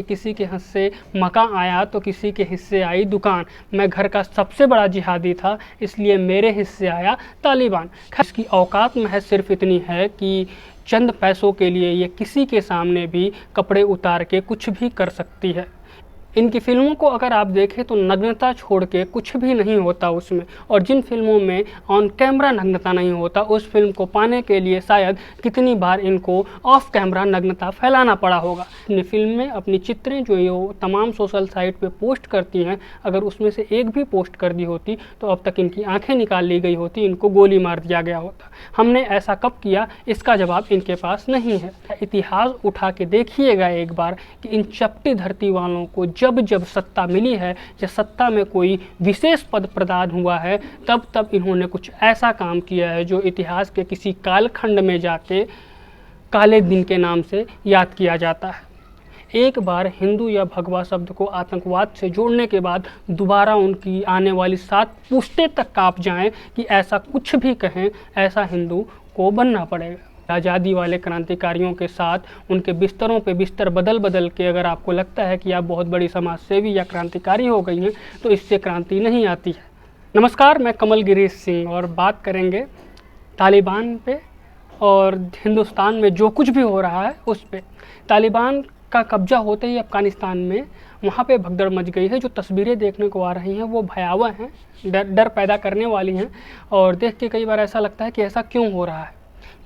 किसी के हिस्से मकान आया तो किसी के हिस्से आई दुकान। मैं घर का सबसे बड़ा जिहादी था, इसलिए मेरे हिस्से आया तालिबान। इसकी औकात महज सिर्फ इतनी है कि चंद पैसों के लिए ये किसी के सामने भी कपड़े उतार के कुछ भी कर सकती है। इनकी फिल्मों को अगर आप देखें तो नग्नता छोड़ के कुछ भी नहीं होता उसमें, और जिन फिल्मों में ऑन कैमरा नग्नता नहीं होता उस फिल्म को पाने के लिए शायद कितनी बार इनको ऑफ कैमरा नग्नता फैलाना पड़ा होगा। अपनी फिल्में, अपनी चित्रें जो ये तमाम सोशल साइट पे पोस्ट करती हैं, अगर उसमें से एक भी पोस्ट कर दी होती तो अब तक इनकी आंखें निकाल ली गई होती, इनको गोली मार दिया गया होता। हमने ऐसा कब किया, इसका जवाब इनके पास नहीं है। इतिहास उठा के देखिएगा एक बार कि इन चपटी धरती वालों को जब जब सत्ता मिली है या सत्ता में कोई विशेष पद प्रदान हुआ है, तब तब इन्होंने कुछ ऐसा काम किया है जो इतिहास के किसी कालखंड में जाके काले दिन के नाम से याद किया जाता है। एक बार हिंदू या भगवा शब्द को आतंकवाद से जोड़ने के बाद दोबारा उनकी आने वाली 7 पुश्तें तक कांप जाएं कि ऐसा कुछ भी कहें, ऐसा हिंदू को बनना पड़ेगा। आज़ादी वाले क्रांतिकारियों के साथ उनके बिस्तरों पे बिस्तर बदल बदल के अगर आपको लगता है कि आप बहुत बड़ी समाज सेवी या क्रांतिकारी हो गई हैं, तो इससे क्रांति नहीं आती है। नमस्कार, मैं कमल गिरीश सिंह और बात करेंगे तालिबान पे और हिंदुस्तान में जो कुछ भी हो रहा है उस पे। तालिबान का कब्जा होते ही अफ़गानिस्तान में वहाँ पे भगदड़ मच गई है। जो तस्वीरें देखने को आ रही हैं वो भयावह हैं, डर पैदा करने वाली हैं, और देख के कई बार ऐसा लगता है कि ऐसा क्यों हो रहा है।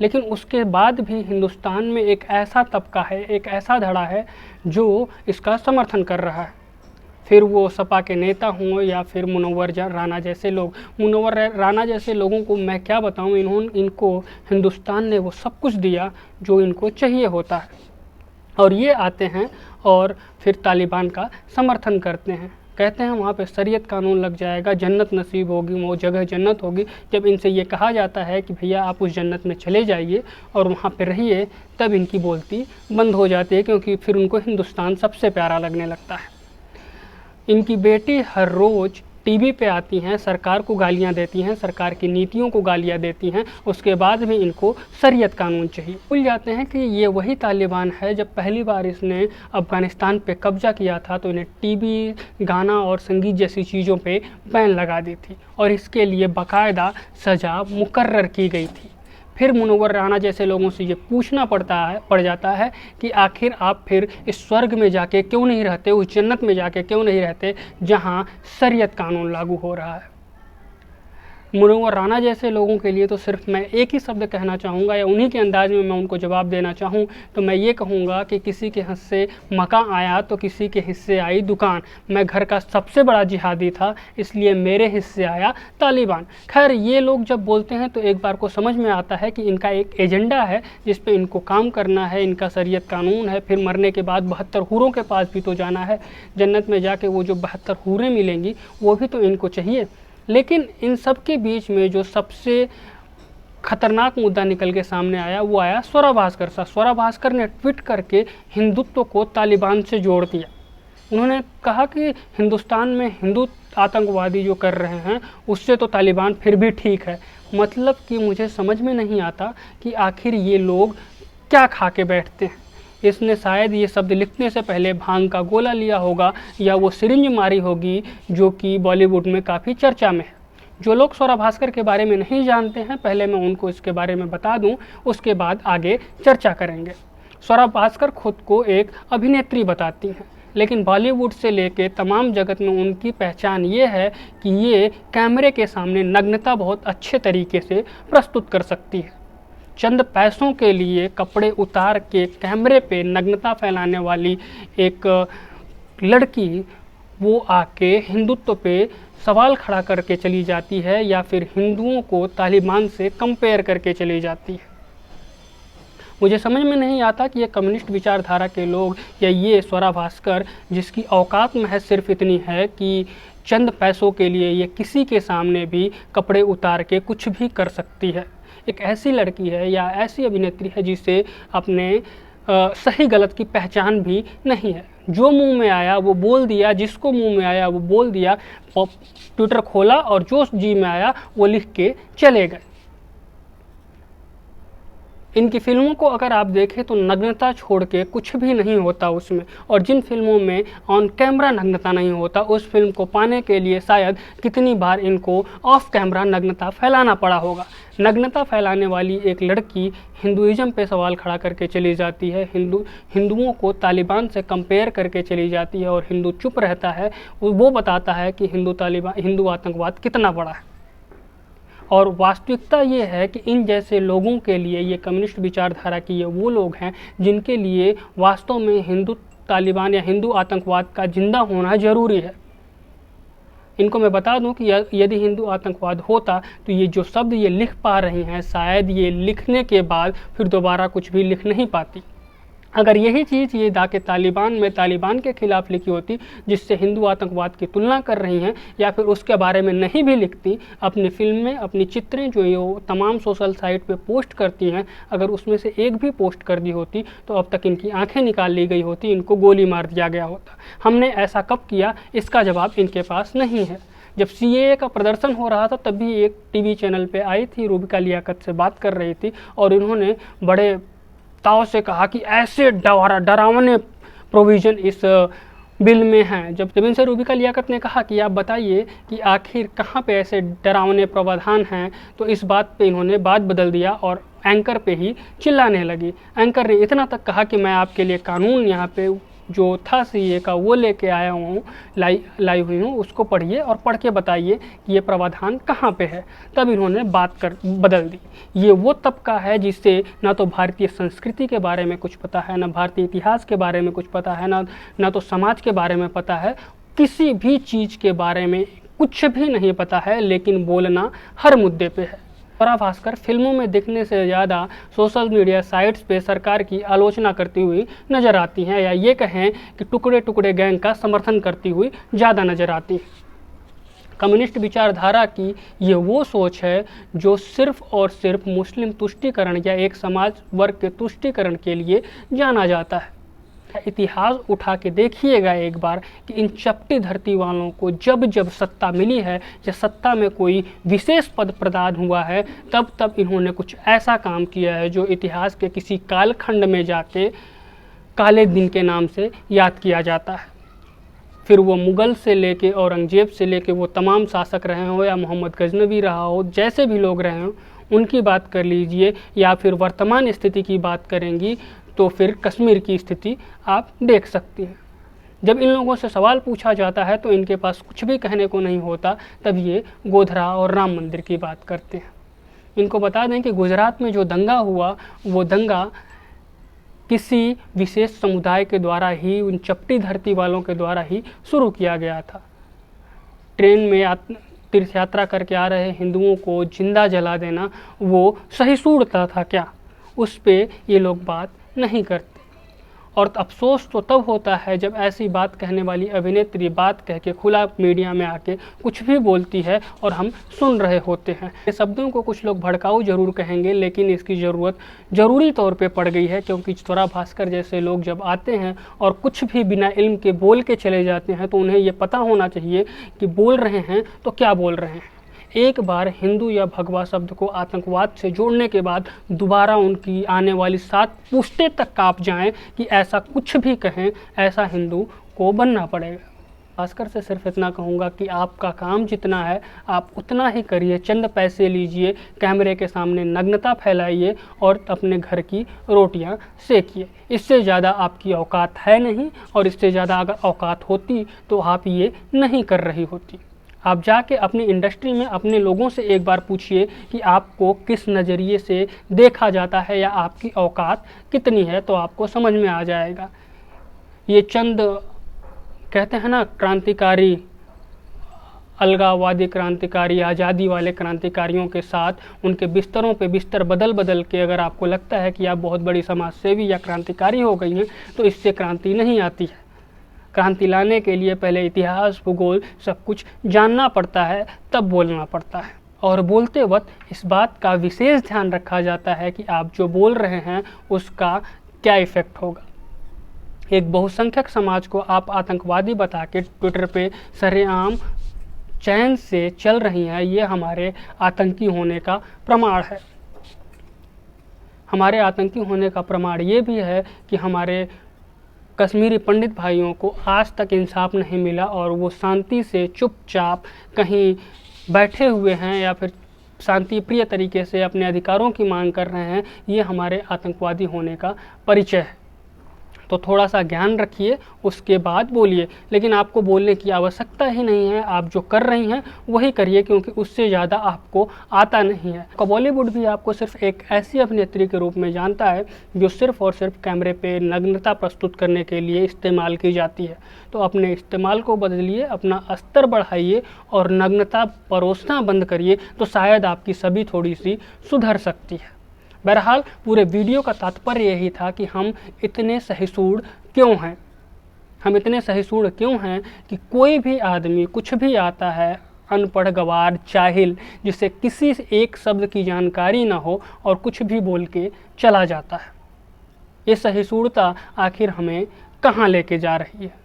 लेकिन उसके बाद भी हिंदुस्तान में एक ऐसा तबका है, एक ऐसा धड़ा है जो इसका समर्थन कर रहा है। फिर वो सपा के नेता हों या फिर मुनव्वर राना जैसे लोग। मुनव्वर राना जैसे लोगों को मैं क्या बताऊं, इनको हिंदुस्तान ने वो सब कुछ दिया जो इनको चाहिए होता है, और ये आते हैं और फिर तालिबान का समर्थन करते हैं। कहते हैं वहाँ पे शरीयत कानून लग जाएगा, जन्नत नसीब होगी, वो जगह जन्नत होगी। जब इनसे ये कहा जाता है कि भैया आप उस जन्नत में चले जाइए और वहाँ पे रहिए, तब इनकी बोलती बंद हो जाती है, क्योंकि फिर उनको हिंदुस्तान सबसे प्यारा लगने लगता है। इनकी बेटी हर रोज़ टीवी पे आती हैं, सरकार को गालियां देती हैं, सरकार की नीतियों को गालियां देती हैं, उसके बाद भी इनको शरीयत कानून चाहिए। भूल जाते हैं कि ये वही तालिबान है जब पहली बार इसने अफ़गानिस्तान पे कब्जा किया था तो इन्हें टीवी, गाना और संगीत जैसी चीज़ों पे बैन लगा दी थी, और इसके लिए बाकायदा सज़ा मुकर्रर की गई थी। फिर मुनव्वर राना जैसे लोगों से ये पूछना पड़ जाता है कि आखिर आप फिर इस स्वर्ग में जाके क्यों नहीं रहते, उस जन्नत में जाके क्यों नहीं रहते जहां शरीयत कानून लागू हो रहा है। मुनव्वर राना जैसे लोगों के लिए तो सिर्फ मैं एक ही शब्द कहना चाहूँगा, या उन्हीं के अंदाज में मैं उनको जवाब देना चाहूँ तो मैं ये कहूँगा कि किसी के हिस्से मकान आया तो किसी के हिस्से आई दुकान। मैं घर का सबसे बड़ा जिहादी था, इसलिए मेरे हिस्से आया तालिबान। खैर, ये लोग जब बोलते हैं तो एक बार को समझ में आता है कि इनका एक एजेंडा है जिस पे इनको काम करना है, इनका शरीयत कानून है। फिर मरने के बाद 72 हूरों के पास भी तो जाना है, जन्नत में जाके वो जो 72 हूरें मिलेंगी वो भी तो इनको चाहिए। लेकिन इन सब के बीच में जो सबसे खतरनाक मुद्दा निकल के सामने आया वो आया स्वरा भास्कर सा। स्वरा भास्कर ने ट्वीट करके हिंदुत्व को तालिबान से जोड़ दिया। उन्होंने कहा कि हिंदुस्तान में हिंदू आतंकवादी जो कर रहे हैं उससे तो तालिबान फिर भी ठीक है। मतलब कि मुझे समझ में नहीं आता कि आखिर ये लोग क्या खा के बैठते हैं। इसने शायद ये शब्द लिखने से पहले भांग का गोला लिया होगा या वो सिरिंज मारी होगी, जो कि बॉलीवुड में काफ़ी चर्चा में है। जो लोग स्वरा भास्कर के बारे में नहीं जानते हैं, पहले मैं उनको इसके बारे में बता दूं, उसके बाद आगे चर्चा करेंगे। स्वरा भास्कर खुद को एक अभिनेत्री बताती हैं, लेकिन बॉलीवुड से लेके तमाम जगत में उनकी पहचान ये है कि ये कैमरे के सामने नग्नता बहुत अच्छे तरीके से प्रस्तुत कर सकती है। चंद पैसों के लिए कपड़े उतार के कैमरे पे नग्नता फैलाने वाली एक लड़की वो आके हिंदुत्व पे सवाल खड़ा करके चली जाती है, या फिर हिंदुओं को तालिबान से कंपेयर करके चली जाती है। मुझे समझ में नहीं आता कि ये कम्युनिस्ट विचारधारा के लोग या ये स्वरा भास्कर, जिसकी औकात महज सिर्फ इतनी है कि चंद पैसों के लिए ये किसी के सामने भी कपड़े उतार के कुछ भी कर सकती है। एक ऐसी लड़की है या ऐसी अभिनेत्री है जिसे अपने सही गलत की पहचान भी नहीं है। जो मुंह में आया वो बोल दिया, जिसको मुंह में आया वो बोल दिया, ट्विटर खोला और जो जी में आया वो लिख के चले गए। इनकी फिल्मों को अगर आप देखें तो नग्नता छोड़ के कुछ भी नहीं होता उसमें, और जिन फिल्मों में ऑन कैमरा नग्नता नहीं होता उस फिल्म को पाने के लिए शायद कितनी बार इनको ऑफ कैमरा नग्नता फैलाना पड़ा होगा। नग्नता फैलाने वाली एक लड़की हिंदुइज्म पे सवाल खड़ा करके चली जाती है, हिंदुओं को तालिबान से कंपेयर करके चली जाती है, और हिंदू चुप रहता है। वो बताता है कि हिंदू आतंकवाद कितना बड़ा है। और वास्तविकता ये है कि इन जैसे लोगों के लिए, ये कम्युनिस्ट विचारधारा की ये वो लोग हैं जिनके लिए वास्तव में हिंदू तालिबान या हिंदू आतंकवाद का जिंदा होना ज़रूरी है। इनको मैं बता दूं कि यदि हिंदू आतंकवाद होता तो ये जो शब्द ये लिख पा रही हैं, शायद ये लिखने के बाद फिर दोबारा कुछ भी लिख नहीं पाती। अगर यही चीज़ ये जाके तालिबान के खिलाफ लिखी होती, जिससे हिंदू आतंकवाद की तुलना कर रही हैं, या फिर उसके बारे में नहीं भी लिखती, अपनी फिल्में, अपनी चित्रें जो ये तमाम सोशल साइट पे पोस्ट करती हैं, अगर उसमें से एक भी पोस्ट कर दी होती तो अब तक इनकी आंखें निकाल ली गई होती, इनको गोली मार दिया गया होता। हमने ऐसा कब किया, इसका जवाब इनके पास नहीं है। जब CAA का प्रदर्शन हो रहा था तब भी एक TV चैनल पे आई थी, रूबिका लियाकत से बात कर रही थी, और इन्होंने बड़े ताव से कहा कि ऐसे डरावने प्रोविज़न इस बिल में हैं। जब इनसे रूबिका लियाकत ने कहा कि आप बताइए कि आखिर कहाँ पे ऐसे डरावने प्रावधान हैं, तो इस बात पे इन्होंने बात बदल दिया और एंकर पे ही चिल्लाने लगी। एंकर ने इतना तक कहा कि मैं आपके लिए कानून यहाँ पे जो था CAA का वो लेके आया हूँ, लाई हुई हूँ, उसको पढ़िए और पढ़ के बताइए कि ये प्रावधान कहाँ पे है। तब इन्होंने बात बदल दी। ये वो तबका है जिससे ना तो भारतीय संस्कृति के बारे में कुछ पता है, ना भारतीय इतिहास के बारे में कुछ पता है, ना तो समाज के बारे में पता है, किसी भी चीज़ के बारे में कुछ भी नहीं पता है, लेकिन बोलना हर मुद्दे पे है। स्वरा भास्कर फिल्मों में दिखने से ज़्यादा सोशल मीडिया साइट्स पे सरकार की आलोचना करती हुई नज़र आती हैं, या ये कहें कि टुकड़े टुकड़े गैंग का समर्थन करती हुई ज़्यादा नज़र आती हैं। कम्युनिस्ट विचारधारा की ये वो सोच है जो सिर्फ़ और सिर्फ मुस्लिम तुष्टीकरण या एक समाज वर्ग के तुष्टीकरण के लिए जाना जाता है। इतिहास उठा के देखिएगा एक बार कि इन चपटी धरती वालों को जब जब सत्ता मिली है या सत्ता में कोई विशेष पद प्रदान हुआ है, तब तब इन्होंने कुछ ऐसा काम किया है जो इतिहास के किसी कालखंड में जाके काले दिन के नाम से याद किया जाता है। फिर वो मुग़ल से लेके औरंगजेब से लेके वो तमाम शासक रहे हो, या मोहम्मद गजनवी रहा हो, जैसे भी लोग रहे हों उनकी बात कर लीजिए, या फिर वर्तमान स्थिति की बात करेंगी तो फिर कश्मीर की स्थिति आप देख सकती हैं। जब इन लोगों से सवाल पूछा जाता है तो इनके पास कुछ भी कहने को नहीं होता, तब ये गोधरा और राम मंदिर की बात करते हैं। इनको बता दें कि गुजरात में जो दंगा हुआ, वो दंगा किसी विशेष समुदाय के द्वारा ही, उन चपटी धरती वालों के द्वारा ही शुरू किया गया था। ट्रेन में तीर्थ यात्रा करके आ रहे हिंदुओं को जिंदा जला देना वो सहिष्णुता था क्या, उस पे ये लोग बात नहीं करते। और अफसोस तो तब होता है जब ऐसी बात कहने वाली अभिनेत्री बात कह के खुला मीडिया में आके कुछ भी बोलती है और हम सुन रहे होते हैं। ये शब्दों को कुछ लोग भड़काऊ जरूर कहेंगे, लेकिन इसकी ज़रूरत ज़रूरी तौर पे पड़ गई है, क्योंकि स्वरा भास्कर जैसे लोग जब आते हैं और कुछ भी बिना इल्म के बोल के चले जाते हैं, तो उन्हें ये पता होना चाहिए कि बोल रहे हैं तो क्या बोल रहे हैं। एक बार हिंदू या भगवा शब्द को आतंकवाद से जोड़ने के बाद दोबारा उनकी आने वाली 7 पुश्तें तक कांप जाएं कि ऐसा कुछ भी कहें, ऐसा हिंदू को बनना पड़ेगा। खासकर से सिर्फ इतना कहूँगा कि आपका काम जितना है आप उतना ही करिए, चंद पैसे लीजिए, कैमरे के सामने नग्नता फैलाइए और अपने घर की रोटियां सेकिए। इससे ज़्यादा आपकी औकात है नहीं, और इससे ज़्यादा अगर औकात होती तो आप ये नहीं कर रही होती। आप जाके अपनी इंडस्ट्री में अपने लोगों से एक बार पूछिए कि आपको किस नज़रिए से देखा जाता है या आपकी औकात कितनी है, तो आपको समझ में आ जाएगा। ये चंद कहते हैं ना क्रांतिकारी, अलगाववादी क्रांतिकारी, आज़ादी वाले क्रांतिकारियों के साथ उनके बिस्तरों पे बिस्तर बदल बदल के अगर आपको लगता है कि आप बहुत बड़ी समाज सेवी या क्रांतिकारी हो गई हैं, तो इससे क्रांति नहीं आती है। क्रांति लाने के लिए पहले इतिहास, भूगोल सब कुछ जानना पड़ता है, तब बोलना पड़ता है। और बोलते वक्त इस बात का विशेष ध्यान रखा जाता है कि आप जो बोल रहे हैं उसका क्या इफ़ेक्ट होगा। एक बहुसंख्यक समाज को आप आतंकवादी बता के ट्विटर पे सरेआम चैन से चल रही हैं, ये हमारे आतंकी होने का प्रमाण है। हमारे आतंकी होने का प्रमाण ये भी है कि हमारे कश्मीरी पंडित भाइयों को आज तक इंसाफ नहीं मिला और वो शांति से चुपचाप कहीं बैठे हुए हैं या फिर शांति प्रिय तरीके से अपने अधिकारों की मांग कर रहे हैं। ये हमारे आतंकवादी होने का परिचय है। तो थोड़ा सा ज्ञान रखिए, उसके बाद बोलिए। लेकिन आपको बोलने की आवश्यकता ही नहीं है, आप जो कर रही हैं वही करिए, क्योंकि उससे ज़्यादा आपको आता नहीं है। बॉलीवुड भी आपको सिर्फ एक ऐसी अभिनेत्री के रूप में जानता है जो सिर्फ और सिर्फ कैमरे पे नग्नता प्रस्तुत करने के लिए इस्तेमाल की जाती है। तो अपने इस्तेमाल को बदलिए, अपना स्तर बढ़ाइए और नग्नता परोसना बंद करिए, तो शायद आपकी सभी थोड़ी सी सुधर सकती है। बहरहाल पूरे वीडियो का तात्पर्य यही था कि हम इतने सहिष्णु क्यों हैं। हम इतने सहिष्णु क्यों हैं कि कोई भी आदमी कुछ भी आता है, अनपढ़, गंवार, जाहिल, जिसे किसी एक शब्द की जानकारी ना हो और कुछ भी बोल के चला जाता है। ये सहिष्णुता आखिर हमें कहाँ लेके जा रही है?